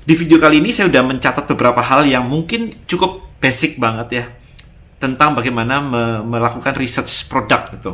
Di video kali ini saya udah mencatat beberapa hal yang mungkin cukup basic banget ya, tentang bagaimana melakukan research produk gitu.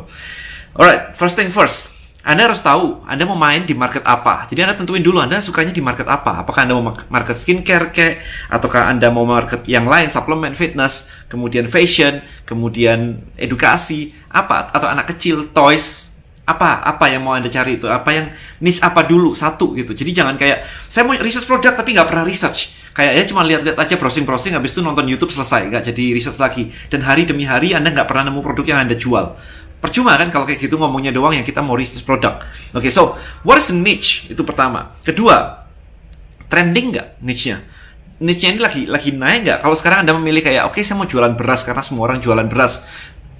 Alright, first thing first, Anda harus tahu Anda mau main di market apa. Jadi Anda tentuin dulu Anda sukanya di market apa. Apakah Anda mau market skincare kayak, ataukah Anda mau market yang lain, suplemen, fitness, kemudian fashion, kemudian edukasi, apa, atau anak kecil, toys, apa yang mau Anda cari itu, apa yang niche apa dulu, satu gitu. Jadi jangan kayak saya mau research produk tapi nggak pernah research, kayak ya cuma lihat-lihat aja, browsing habis itu nonton YouTube selesai, nggak jadi research lagi, dan hari demi hari Anda nggak pernah nemu produk yang Anda jual. Percuma kan kalau kayak gitu ngomongnya doang yang kita mau research produk. Oke, so what is the niche? Itu pertama. Kedua, trending nggak niche-nya? Niche-nya ini lagi naik nggak? Kalau sekarang Anda memilih kayak oke, saya mau jualan beras karena semua orang jualan beras,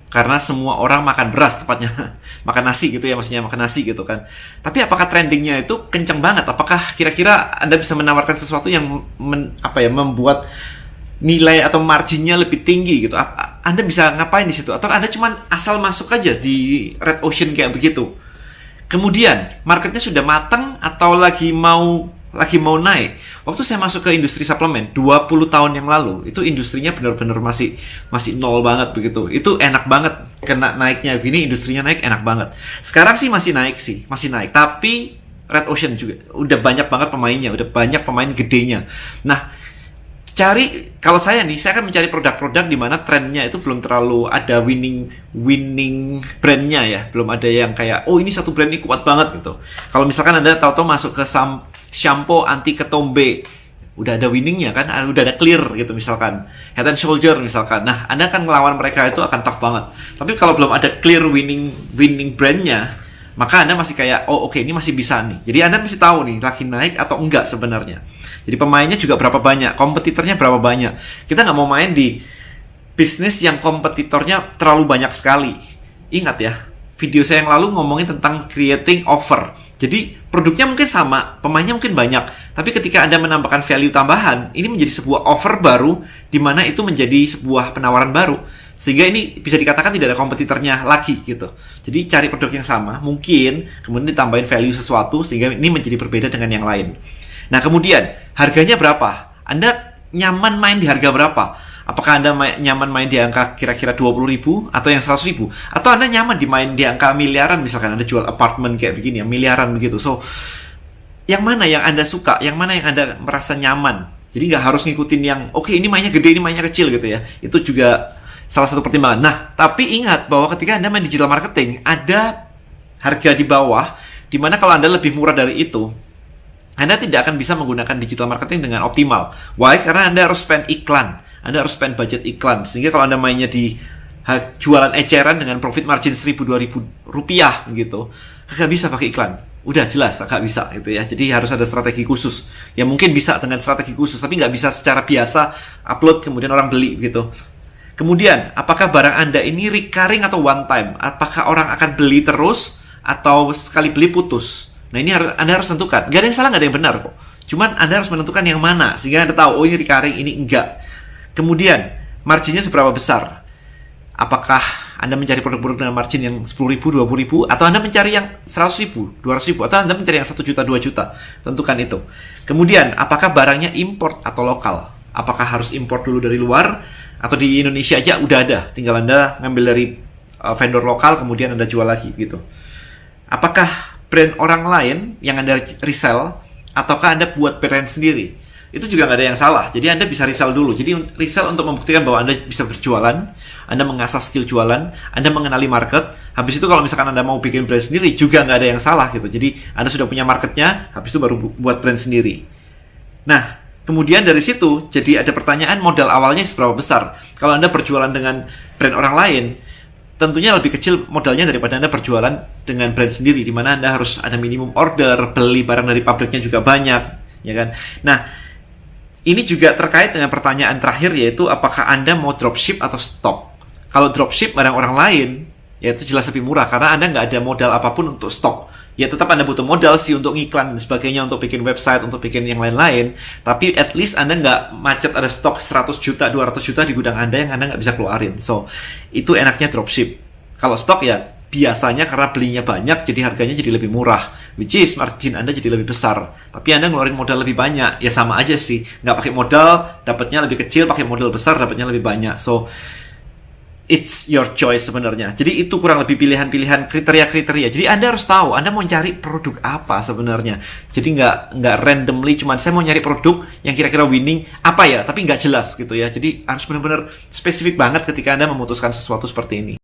karena semua orang makan beras, tepatnya makan nasi gitu ya, maksudnya makan nasi gitu kan. Tapi apakah trendingnya itu kencang banget? Apakah kira-kira Anda bisa menawarkan sesuatu yang membuat nilai atau marginnya lebih tinggi gitu? Anda bisa ngapain di situ? Atau Anda cuma asal masuk aja di red ocean kayak begitu? Kemudian marketnya sudah matang atau lagi mau naik? Waktu saya masuk ke industri suplemen 20 tahun yang lalu, itu industrinya benar-benar masih nol banget begitu. Itu enak banget kena naiknya gini, industrinya naik enak banget. Sekarang sih masih naik, tapi red ocean juga udah banyak banget pemainnya, udah banyak pemain gedenya. Nah, kalau saya akan mencari produk-produk di mana trennya itu belum terlalu ada winning brandnya ya, belum ada yang kayak ini satu brand ini kuat banget gitu. Kalau misalkan Anda tahu-tahu masuk ke shampoo anti ketombe, udah ada winningnya kan, udah ada clear gitu misalkan, Head and Shoulder misalkan. Nah, Anda akan ngelawan mereka itu akan tough banget. Tapi kalau belum ada clear winning brandnya, maka Anda masih kayak oke, ini masih bisa nih. Jadi Anda mesti tahu nih lagi naik atau enggak sebenarnya. Jadi pemainnya juga berapa banyak, kompetitornya berapa banyak. Kita nggak mau main di bisnis yang kompetitornya terlalu banyak sekali. Ingat ya, video saya yang lalu ngomongin tentang creating offer. Jadi produknya mungkin sama, pemainnya mungkin banyak, tapi ketika Anda menambahkan value tambahan, ini menjadi sebuah offer baru, di mana itu menjadi sebuah penawaran baru. Sehingga ini bisa dikatakan tidak ada kompetitornya lagi gitu. Jadi cari produk yang sama, mungkin kemudian ditambahin value sesuatu, sehingga ini menjadi berbeda dengan yang lain. Nah, kemudian harganya berapa? Anda nyaman main di harga berapa? Apakah Anda nyaman main di angka kira-kira 20.000 atau yang 100.000? Atau Anda nyaman main di angka miliaran, misalkan Anda jual apartemen kayak begini ya, miliaran begitu. So, yang mana yang Anda suka? Yang mana yang Anda merasa nyaman? Jadi nggak harus ngikutin yang oke, ini mainnya gede, ini mainnya kecil gitu ya. Itu juga salah satu pertimbangan. Nah, tapi ingat bahwa ketika Anda main digital marketing, ada harga di bawah, di mana kalau Anda lebih murah dari itu, Anda tidak akan bisa menggunakan digital marketing dengan optimal. Why? Karena Anda harus spend iklan. Anda harus spend budget iklan. Sehingga kalau Anda mainnya di jualan eceran dengan profit margin 1.000-2.000 rupiah gitu, kagak bisa pakai iklan. Udah jelas kagak bisa gitu ya. Jadi harus ada strategi khusus. Ya mungkin bisa dengan strategi khusus, tapi nggak bisa secara biasa upload kemudian orang beli gitu. Kemudian, apakah barang Anda ini recurring atau one time? Apakah orang akan beli terus atau sekali beli putus? Nah, ini Anda harus tentukan. Gak ada yang salah, gak ada yang benar kok. Cuman Anda harus menentukan yang mana, sehingga Anda tahu, ini recurring, ini enggak. Kemudian, marginnya seberapa besar? Apakah Anda mencari produk-produk dengan margin yang 10.000, 20.000, atau Anda mencari yang 100.000, 200.000, atau Anda mencari yang 1 juta, 2 juta? Tentukan itu. Kemudian, apakah barangnya import atau lokal? Apakah harus import dulu dari luar, atau di Indonesia aja udah ada, tinggal Anda ngambil dari vendor lokal, kemudian Anda jual lagi gitu. Apakah brand orang lain yang Anda resell, ataukah Anda buat brand sendiri? Itu juga nggak ada yang salah. Jadi Anda bisa resell dulu. Jadi resell untuk membuktikan bahwa Anda bisa berjualan, Anda mengasah skill jualan, Anda mengenali market. Habis itu kalau misalkan Anda mau bikin brand sendiri, juga nggak ada yang salah gitu. Jadi Anda sudah punya marketnya, habis itu baru buat brand sendiri. Nah, kemudian dari situ jadi ada pertanyaan, modal awalnya seberapa besar? Kalau Anda berjualan dengan brand orang lain, tentunya lebih kecil modalnya daripada Anda berjualan dengan brand sendiri, di mana Anda harus ada minimum order, beli barang dari pabriknya juga banyak, ya kan? Nah, ini juga terkait dengan pertanyaan terakhir, yaitu apakah Anda mau dropship atau stok? Kalau dropship barang orang lain, ya itu jelas lebih murah, karena Anda nggak ada modal apapun untuk stok. Ya tetap Anda butuh modal sih untuk ngiklan dan sebagainya, untuk bikin website, untuk bikin yang lain-lain. Tapi at least Anda nggak macet ada stok 100 juta, 200 juta di gudang Anda yang Anda nggak bisa keluarin. So, itu enaknya dropship. Kalau stok ya biasanya karena belinya banyak, jadi harganya jadi lebih murah. Which is, margin Anda jadi lebih besar. Tapi Anda ngeluarin modal lebih banyak. Ya sama aja sih. Nggak pakai modal, dapatnya lebih kecil. Pakai modal besar, dapatnya lebih banyak. So, it's your choice sebenarnya. Jadi itu kurang lebih pilihan-pilihan kriteria-kriteria. Jadi Anda harus tahu Anda mau cari produk apa sebenarnya. Jadi nggak randomly cuman saya mau nyari produk yang kira-kira winning apa ya, tapi nggak jelas gitu ya. Jadi harus benar-benar spesifik banget ketika Anda memutuskan sesuatu seperti ini.